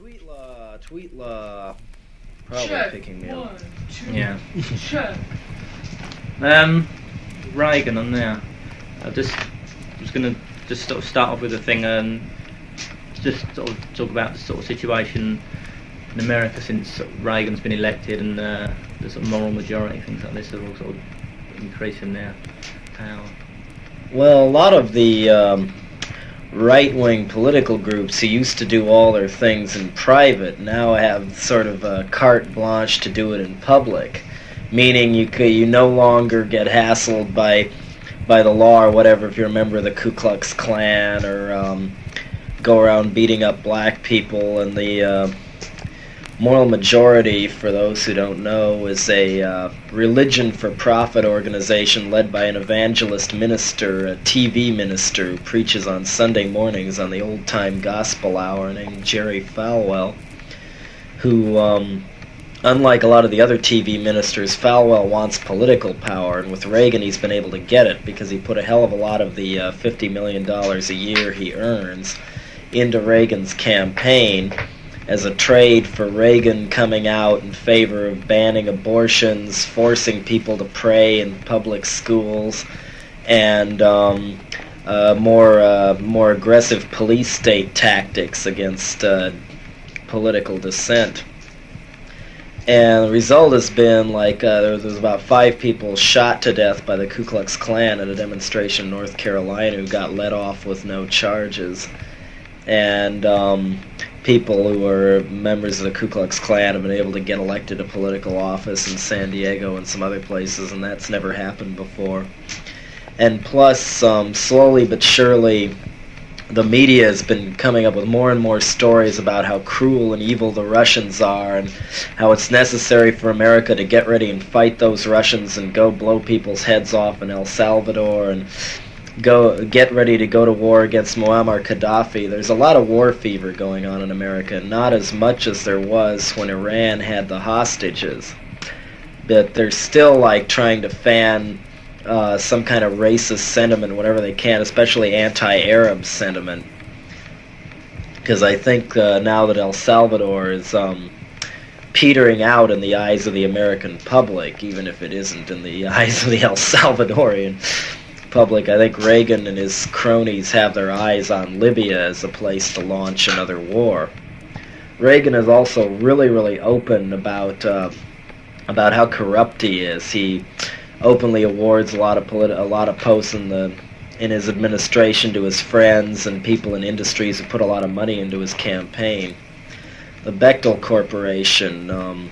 Tweetla. Probably Check. picking me up. 1, 2. Yeah. Check. Reagan on there. I was going to just sort of start off with a thing and just sort of talk about the sort of situation in America since sort of Reagan's been elected, and the sort of moral majority, things like this, are all sort of increasing their power. Well, a lot of the right-wing political groups who used to do all their things in private now have sort of a carte blanche to do it in public, meaning you no longer get hassled by the law or whatever if you're a member of the Ku Klux Klan, or go around beating up black people. And the Moral Majority, for those who don't know, is a religion-for-profit organization led by an evangelist minister, a TV minister who preaches on Sunday mornings on the old-time gospel hour, named Jerry Falwell, who, unlike a lot of the other TV ministers, Falwell wants political power, and with Reagan he's been able to get it because he put a hell of a lot of the $50 million a year he earns into Reagan's campaign as a trade for Reagan coming out in favor of banning abortions, forcing people to pray in public schools, and more aggressive police state tactics against political dissent. And the result has been there was about 5 people shot to death by the Ku Klux Klan at a demonstration in North Carolina who got let off with no charges. And people who are members of the Ku Klux Klan have been able to get elected to political office in San Diego and some other places, and that's never happened before. And plus, slowly but surely, the media has been coming up with more and more stories about how cruel and evil the Russians are, and how it's necessary for America to get ready and fight those Russians and go blow people's heads off in El Salvador, and get ready to go to war against Muammar Gaddafi. There's a lot of war fever going on in America, not as much as there was when Iran had the hostages. But they're still trying to fan some kind of racist sentiment whenever they can, especially anti-Arab sentiment. Because I think now that El Salvador is petering out in the eyes of the American public, even if it isn't in the eyes of the El Salvadorian public, I think Reagan and his cronies have their eyes on Libya as a place to launch another war. Reagan is also really, really open about how corrupt he is. He openly awards a lot of posts in his administration to his friends and people in industries who put a lot of money into his campaign. The Bechtel Corporation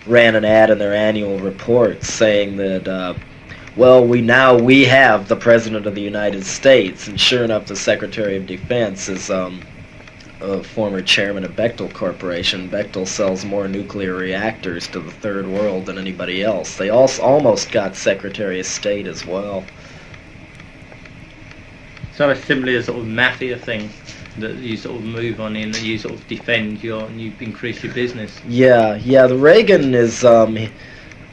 ran an ad in their annual report saying that we have the President of the United States, and sure enough, the Secretary of Defense is a former chairman of Bechtel Corporation. Bechtel sells more nuclear reactors to the Third World than anybody else. They also almost got Secretary of State as well. So it's simply a sort of mafia thing that you sort of move on in, that you sort of defend and you increase your business. Yeah, the Reagan is...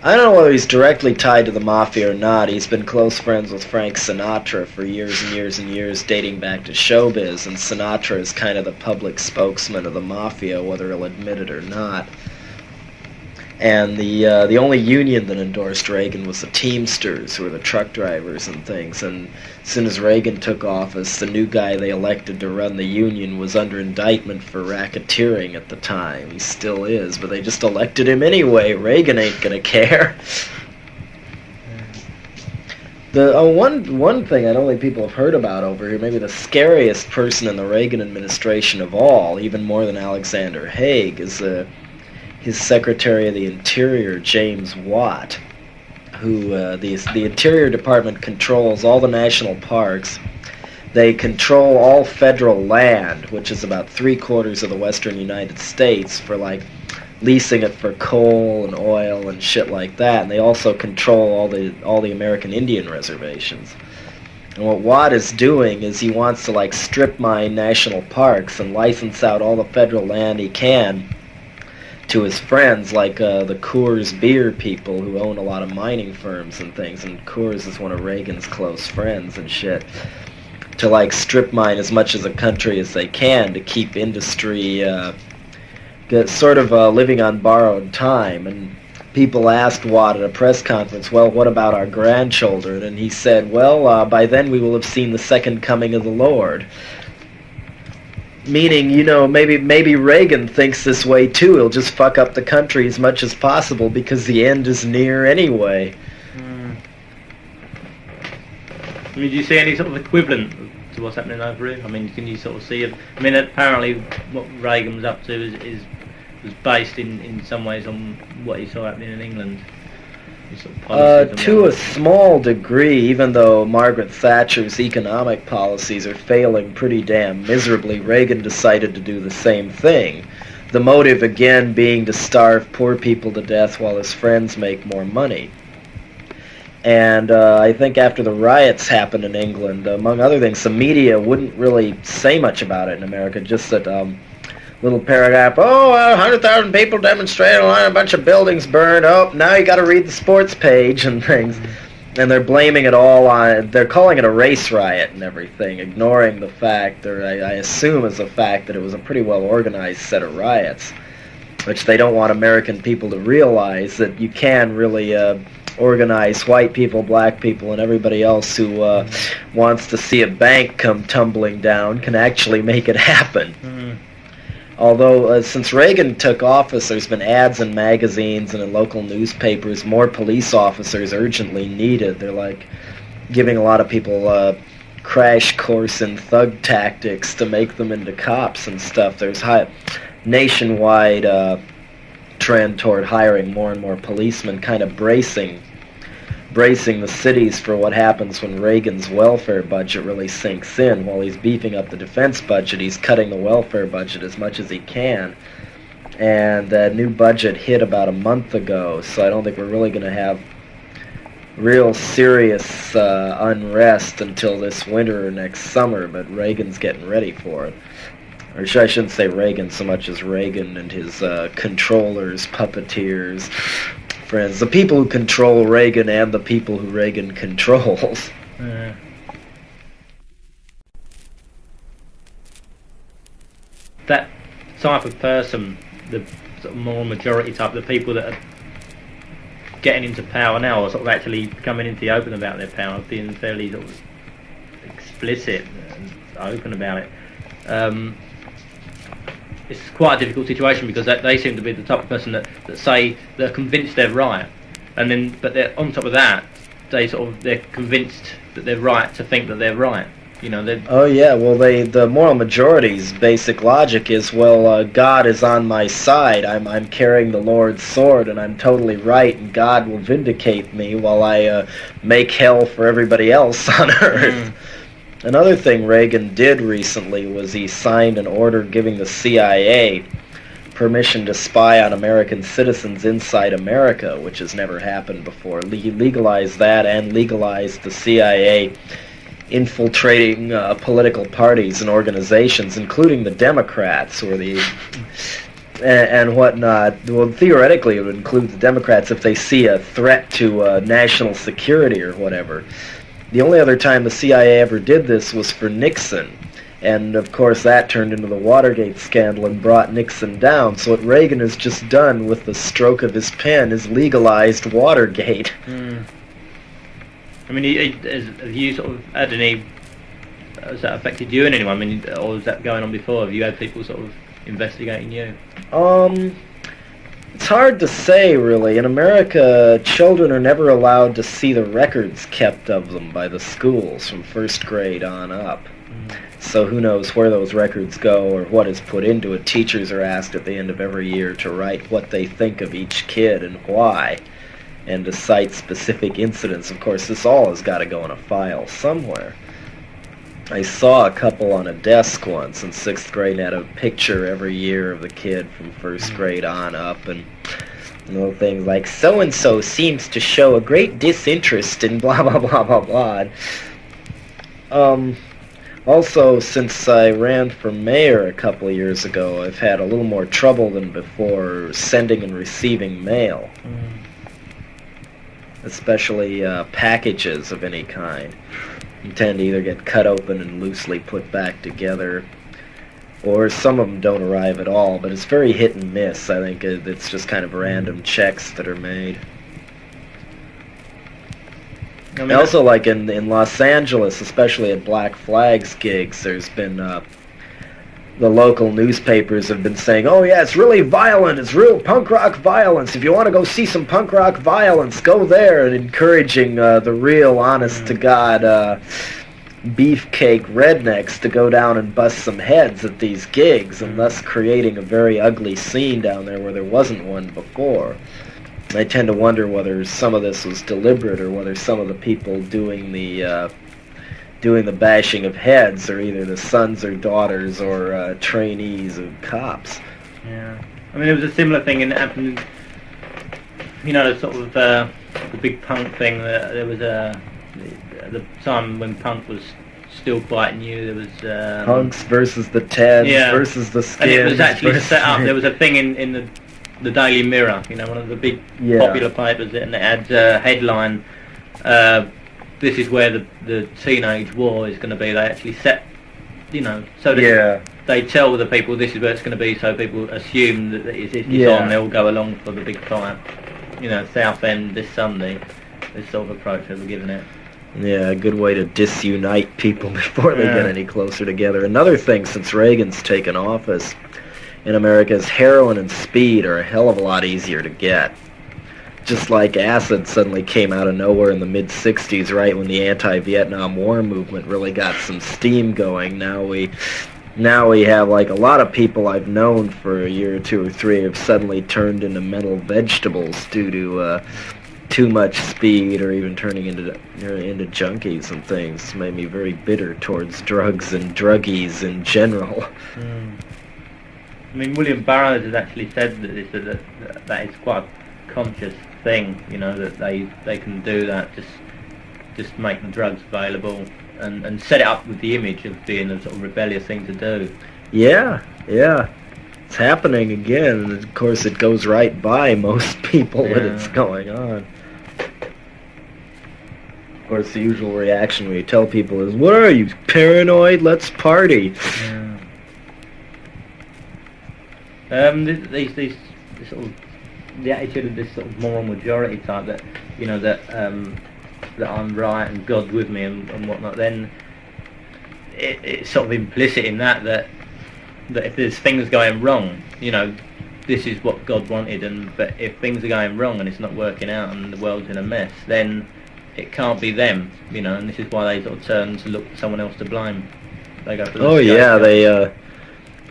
I don't know whether he's directly tied to the mafia or not. He's been close friends with Frank Sinatra for years and years and years, dating back to showbiz, and Sinatra is kind of the public spokesman of the mafia, whether he'll admit it or not. And the only union that endorsed Reagan was the Teamsters, who were the truck drivers and things. And as soon as Reagan took office, the new guy they elected to run the union was under indictment for racketeering at the time. He still is, but they just elected him anyway. Reagan ain't gonna care. One thing I don't think people have heard about over here, maybe the scariest person in the Reagan administration of all, even more than Alexander Haig, is his Secretary of the Interior, James Watt, who the Interior Department controls all the national parks. They control all federal land, which is about 3/4 of the western United States, for leasing it for coal and oil and shit like that. And they also control all the American Indian reservations. And what Watt is doing is he wants to strip mine national parks and license out all the federal land he can to his friends, the Coors beer people who own a lot of mining firms and things, and Coors is one of Reagan's close friends and shit, to strip mine as much of the country as they can to keep industry sort of living on borrowed time. And people asked Watt at a press conference, well, what about our grandchildren? And he said, well, by then we will have seen the second coming of the Lord. Meaning, maybe Reagan thinks this way too. He'll just fuck up the country as much as possible because the end is near anyway. I mean, do you see any sort of equivalent to what's happening over here? I mean, can you sort of see it? I mean, apparently what Reagan was up to was based in some ways on what he saw happening in England. Sort of to a small degree, even though Margaret Thatcher's economic policies are failing pretty damn miserably, Reagan decided to do the same thing. The motive, again, being to starve poor people to death while his friends make more money. And I think after the riots happened in England, among other things, the media wouldn't really say much about it in America, just that little paragraph, 100,000 people demonstrated online, a bunch of buildings burned, now you got to read the sports page and things. And they're blaming it all on, they're calling it a race riot and everything, ignoring the fact, or I assume as a fact, that it was a pretty well organized set of riots, which they don't want American people to realize that you can really organize white people, black people, and everybody else who wants to see a bank come tumbling down can actually make it happen. Although, since Reagan took office, there's been ads in magazines and in local newspapers, more police officers urgently needed. They're like giving a lot of people a crash course in thug tactics to make them into cops and stuff. There's nationwide trend toward hiring more and more policemen, kind of bracing the cities for what happens when Reagan's welfare budget really sinks in. While he's beefing up the defense budget, he's cutting the welfare budget as much as he can. And that new budget hit about a month ago, so I don't think we're really going to have real serious unrest until this winter or next summer, but Reagan's getting ready for it. Or I shouldn't say Reagan so much as Reagan and his controllers, puppeteers, friends. The people who control Reagan and the people who Reagan controls. That type of person, the sort of more majority type, the people that are getting into power now, or sort of actually coming into the open about their power, being fairly sort of explicit and open about it. It's quite a difficult situation because they seem to be the type of person that say they're convinced they're right, and then but they're on top of that they're convinced that they're right to think that they're right. The moral majority's basic logic is, God is on my side. I'm carrying the Lord's sword, and I'm totally right, and God will vindicate me while I make hell for everybody else on earth. Another thing Reagan did recently was he signed an order giving the CIA permission to spy on American citizens inside America, which has never happened before. He legalized that and legalized the CIA infiltrating political parties and organizations, including the Democrats or and whatnot. Well, theoretically, it would include the Democrats if they see a threat to national security or whatever. The only other time the CIA ever did this was for Nixon, and of course that turned into the Watergate scandal and brought Nixon down. So what Reagan has just done with the stroke of his pen is legalized Watergate. I mean, have you sort of had any? Has that affected you in any way? I mean, or was that going on before? Have you had people sort of investigating you? It's hard to say, really. In America, children are never allowed to see the records kept of them by the schools from first grade on up. So who knows where those records go or what is put into it. Teachers are asked at the end of every year to write what they think of each kid and why, and to cite specific incidents. Of course, this all has got to go in a file somewhere. I saw a couple on a desk once in 6th grade and had a picture every year of the kid from first grade on up, and little things like, so-and-so seems to show a great disinterest in blah blah blah blah blah. Also, since I ran for mayor a couple of years ago, I've had a little more trouble than before sending and receiving mail. Especially packages of any kind. You tend to either get cut open and loosely put back together, or some of them don't arrive at all, but it's very hit and miss. I think it's just kind of random checks that are made. I mean, And also, like in Los Angeles, especially at Black Flags gigs, there's been the local newspapers have been saying, "Oh yeah, it's really violent. It's real punk rock violence. If you want to go see some punk rock violence, go there," and encouraging the real, honest to God beefcake rednecks to go down and bust some heads at these gigs, and thus creating a very ugly scene down there where there wasn't one before. I tend to wonder whether some of this was deliberate or whether some of the people doing the bashing of heads are either the sons or daughters or trainees of cops. Yeah, I mean, there was a similar thing happening. You know, the sort of the big punk thing. There was at the time when punk was still quite new. There was Punks versus the Teds versus the Skins. And it was actually set up. There was a thing in the Daily Mirror, you know, one of the big popular papers, and it had headline, "This is where the teenage war is going to be." They actually set, you know, so that they tell the people this is where it's going to be, so people assume that it's on, they'll go along for the big fight. You know, Southend this Sunday, this sort of approach they were giving it. Yeah, a good way to disunite people before they get any closer together. Another thing, since Reagan's taken office in America, is heroin and speed are a hell of a lot easier to get. Just like acid suddenly came out of nowhere in the mid-'60s, right when the anti-Vietnam War movement really got some steam going. Now we have, like, a lot of people I've known for a year or two or three have suddenly turned into mental vegetables due to too much speed, or even turning into junkies and things. It's made me very bitter towards drugs and druggies in general. I mean, William Burroughs has actually said that it's quite a conscious thing, you know, that they can do that, just make the drugs available and set it up with the image of being a sort of rebellious thing to do. Yeah. It's happening again, and of course it goes right by most people when it's going on. Of course, the usual reaction when you tell people is, "What are you, paranoid? Let's party." This sort of the attitude of this sort of moral majority type, that, you know, that I'm right and God's with me and whatnot. Then it's sort of implicit in that if there's things going wrong, you know, this is what God wanted, but if things are going wrong and it's not working out and the world's in a mess, then it can't be them, you know, and this is why they sort of turn to look for someone else to blame. They go for the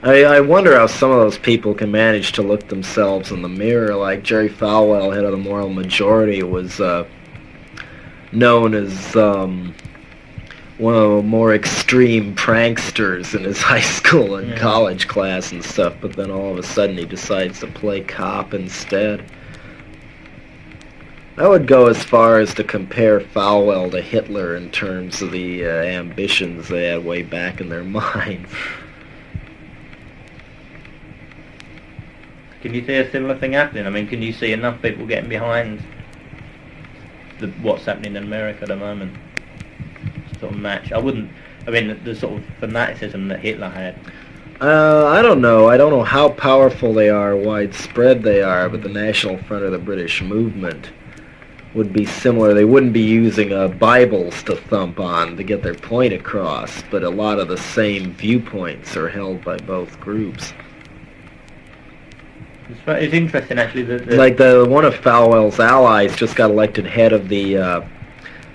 I wonder how some of those people can manage to look themselves in the mirror. Like Jerry Falwell, head of the Moral Majority, was known as one of the more extreme pranksters in his high school and college class and stuff, but then all of a sudden he decides to play cop instead. I would go as far as to compare Falwell to Hitler in terms of the ambitions they had way back in their minds. Can you see a similar thing happening? I mean, can you see enough people getting behind what's happening in America at the moment? Sort of match. The sort of fanaticism that Hitler had. I don't know. I don't know how powerful they are, widespread they are, but the National Front of the British movement would be similar. They wouldn't be using Bibles to thump on to get their point across, but a lot of the same viewpoints are held by both groups. It's interesting, actually, that like one of Falwell's allies just got elected head of the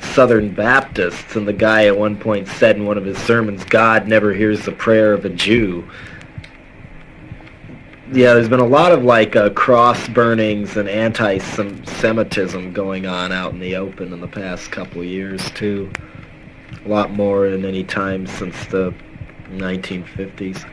Southern Baptists, and the guy at one point said in one of his sermons, "God never hears the prayer of a Jew." Yeah, there's been a lot of cross burnings and anti-Semitism going on out in the open in the past couple of years too. A lot more than any time since the 1950s.